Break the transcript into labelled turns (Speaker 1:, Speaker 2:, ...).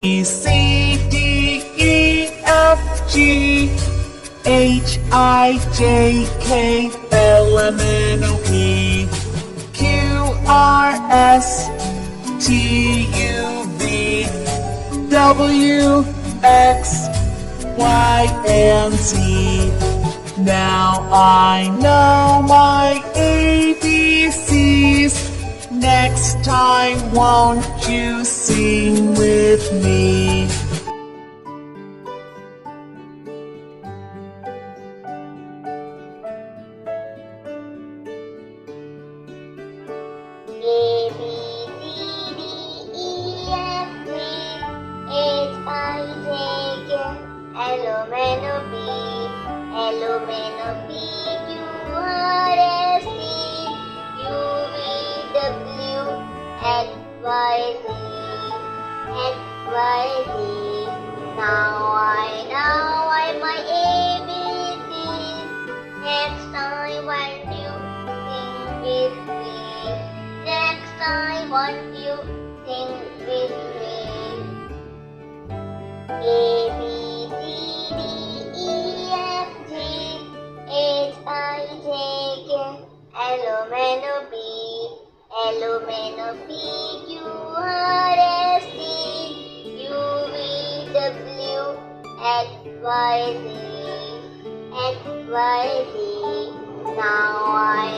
Speaker 1: B, C, D, E, F, G, H, I, J, K, L, M, N, O, P, Q, R, S, T, U, V, W, X, Y, and Z. Now I know my ABCs. Next time, won't you sing with me?
Speaker 2: A, B, C, D, E, F, G, H, I, J, K, L, M, N, O, P, L, M, N, O, P, Q, R, S, T, U, V, W, X, Y, Z, X, Y, Z. Now I know why my ABCs. Next time when you sing with me. Next time when you sing with me. A, B, C, D, E, F, G, H, I, J, K, L, M, N, O, P, L, M, N, O, P, Q, R, S, T, U, V, W, X, Y, Z, X, Y, Z. Now I